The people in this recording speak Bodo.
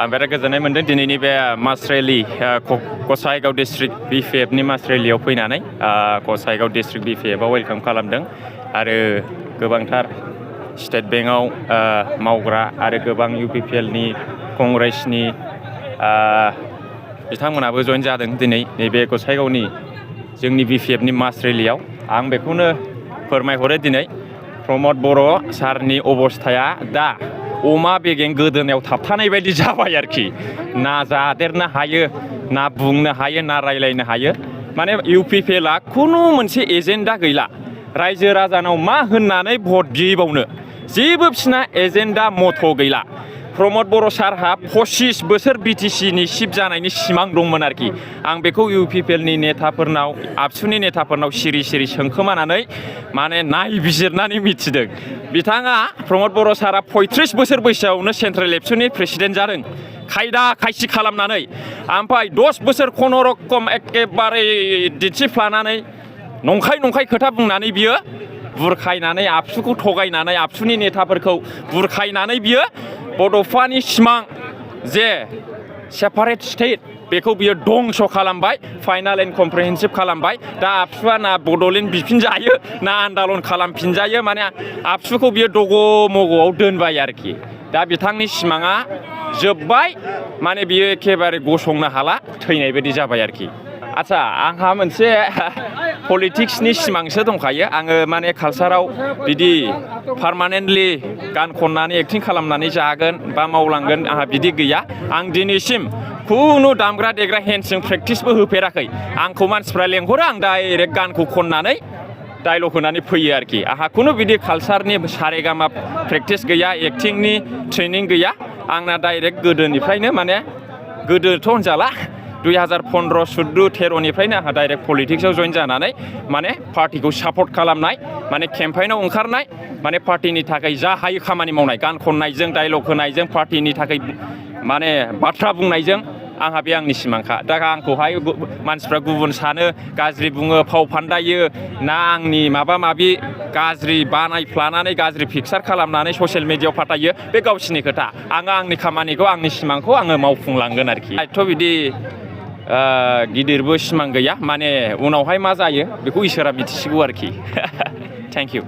आं बिराद गोजोननाय मोनदों दिनैनि बे मास रेलि गसाइगाव डिस्ट्रिक्ट बिपिएफनि मास रेलियाव फैनानै गसाइगाव डिस्ट्रिक्ट बिपिएफआव वेलकाम खालामदों आरो गोबांथार स्टेट बेंकआव मावग्रा आरो गोबां इउपिपिएलनि कंग्रेसनि बिथांमोनाबो जइन जादों दिनै नैबे गसाइगावनि जोंनि बिपिएफनि मास रेलियाव आं बेखौनो फोरमायहरो दिनै प्रमद बर' सारनि अबस्थाया दा अमा बेगें गोदोनायाव थाबथानाय बायदि जाबाय आरोखि ना जादेरनो हायो ना बुंनो हायो ना रायलायनो हायो माने इउपिपिएलआ खुनु मोनसे एजेन्डा गैला रायजो राजानाव मा होननानै भट बिबावनो जेबो बिसिना एजेन्डा मथ' गैला प्रमद बर' सारहा 25 बोसोर बिटिसिनि चिफ जानायनि सिमां दंमोन आरोखि आं बेखौ इउपिपिएलनि नेताफोरनाव आबसुनि नेताफोरनाव सिरि सिरि सोंखोमानानै माने नायबिजिरनानै मिथिदों बिथाङा प्रमद बर' सारा 35 बोसोर बैसोआवनो सेन्ट्रेल एबसुनि प्रेसिडेन्ट जादों खायदा खायसि खालामनानै ओमफ्राय 10 बोसोर खुनुरुखम एखेबारे दिन्थिफ्लानानै नंखाय खोथा बुंनानै बियो बुरखायनानै आबसुखौ थगायनानै आबसुनि नेताफोरखौ बुरखायनानै बियो बड'फानि सिमां जे सेपारेट स्टेट बेखौ बियो दंस' खालामबाय फाइनाल एन्ड कमप्रिहेन्सिभ खालामबाय दा आबसुआ ना बड'लेण्ड बिफिनजायो ना आन्दालन खालामफिनजायो माने आबसुखौ बियो दग' मग'आव दोनबाय आरोखि दा बिथांनि सिमाङा जोब्बाय माने बियो एखेबारे गसंनो हाला थैनाय बायदि जाबाय आरोखि आच्छा आंहा मोनसे पलिटिक्सनि सिमांसो दंखायो आङो माने कालसाराव बिदि पारमानेन्टलि गान खननानै एक्टिं खालामनानै जागोन बा मावलांगोन आंहा बिदि गैया आं दिनैसिम खुनु दामग्रा देग्रा हेन्डजों प्रेक्टिसबो होफेराखै आंखौ मानसिफ्रा लेंहरो आं डाइरेक्ट गानखौ खननानै डायलग होनानै फैयो आरोखि आंहा खुनु बिदि कालसारनि सारेगामा प्रेक्टिस गैया एक्टिंनि ट्रेनिं गैया आंना डाइरेक्ट गोदोनिफ्रायनो माने गोदोथ' होनजाला 2015-16-13निफ्रायनो आंहा डाइरेक्ट पलिटिक्सआव जइन जानानै माने पार्टिखौ सापर्ट खालामनाय माने केम्पेइनाव ओंखारनाय माने पार्टिनि थाखाय जा हायो खामानि मावनाय गान खननायजों डायलग होनायजों पार्टिनि थाखाय माने बाथ्रा बुंनायजों आंहा बे आंनि सिमांखा दा आंखौहाय मानसिफ्रा गुबुन सानो गाज्रि बुङो फाव फान्दायो ना आंनि माबा माबि गाज्रि बानायफ्लानानै गाज्रि पिक्सार खालामनानै ससियेल मिडियायाव फाटायो बे गावसिनि खोथा आङो आंनि खामानिखौ आंनि सिमांखौ आङो मावफुंलांगोन आरोखि एथ' बिदि गिदिरबो सिमां गैया माने उनावहाय मा जायो बेखौ इसोरा मिथिसिगौ आरोखि थेंक इउ